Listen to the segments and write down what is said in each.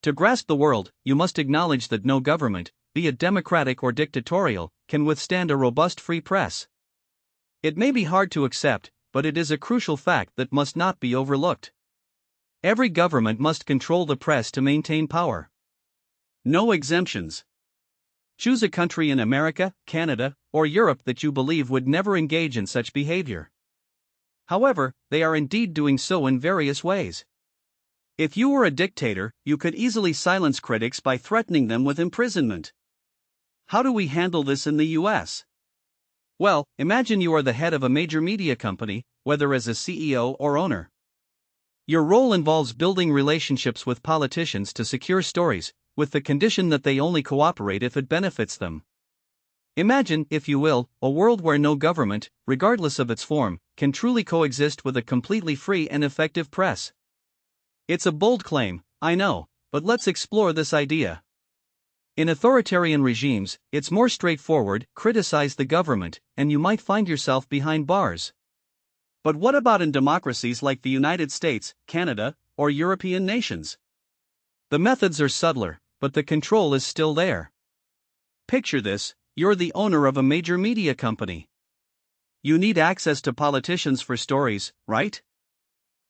To grasp the world, you must acknowledge that no government, be it democratic or dictatorial, can withstand a robust free press. It may be hard to accept, but it is a crucial fact that must not be overlooked. Every government must control the press to maintain power. No exemptions. Choose a country in America, Canada, or Europe that you believe would never engage in such behavior. However, they are indeed doing so in various ways. If you were a dictator, you could easily silence critics by threatening them with imprisonment. How do we handle this in the US? Well, imagine you are the head of a major media company, whether as a CEO or owner. Your role involves building relationships with politicians to secure stories, with the condition that they only cooperate if it benefits them. Imagine, if you will, a world where no government, regardless of its form, can truly coexist with a completely free and effective press. It's a bold claim, I know, but let's explore this idea. In authoritarian regimes, it's more straightforward: criticize the government, and you might find yourself behind bars. But what about in democracies like the United States, Canada, or European nations? The methods are subtler, but the control is still there. Picture this: you're the owner of a major media company. You need access to politicians for stories, right?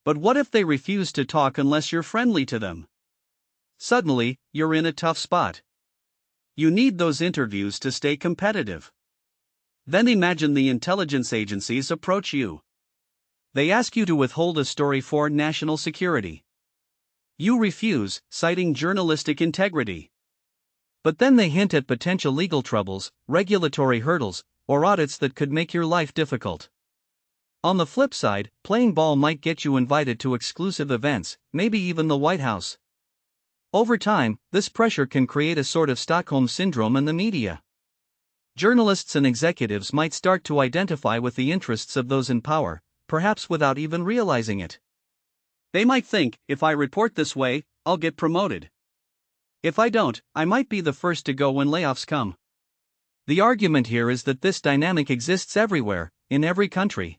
But what if they refuse to talk unless you're friendly to them? Suddenly, you're in a tough spot. You need those interviews to stay competitive. Then imagine the intelligence agencies approach you. They ask you to withhold a story for national security. You refuse, citing journalistic integrity. But then they hint at potential legal troubles, regulatory hurdles, or audits that could make your life difficult. On the flip side, playing ball might get you invited to exclusive events, maybe even the White House. Over time, this pressure can create a sort of Stockholm syndrome in the media. Journalists and executives might start to identify with the interests of those in power, perhaps without even realizing it. They might think, if I report this way, I'll get promoted. If I don't, I might be the first to go when layoffs come. The argument here is that this dynamic exists everywhere, in every country.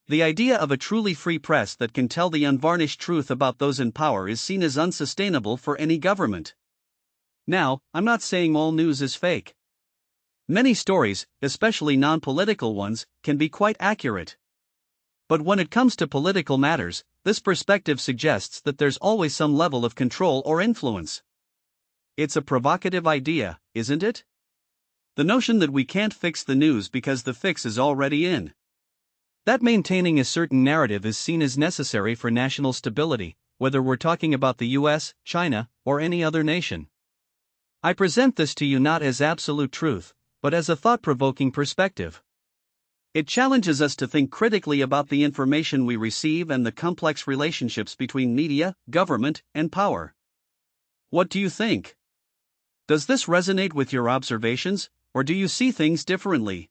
The idea of a truly free press that can tell the unvarnished truth about those in power is seen as unsustainable for any government. Now, I'm not saying all news is fake. Many stories, especially non-political ones, can be quite accurate. But when it comes to political matters, this perspective suggests that there's always some level of control or influence. It's a provocative idea, isn't it? The notion that we can't fix the news because the fix is already in. That maintaining a certain narrative is seen as necessary for national stability, whether we're talking about the US, China, or any other nation. I present this to you not as absolute truth, but as a thought-provoking perspective. It challenges us to think critically about the information we receive and the complex relationships between media, government, and power. What do you think? Does this resonate with your observations, or do you see things differently?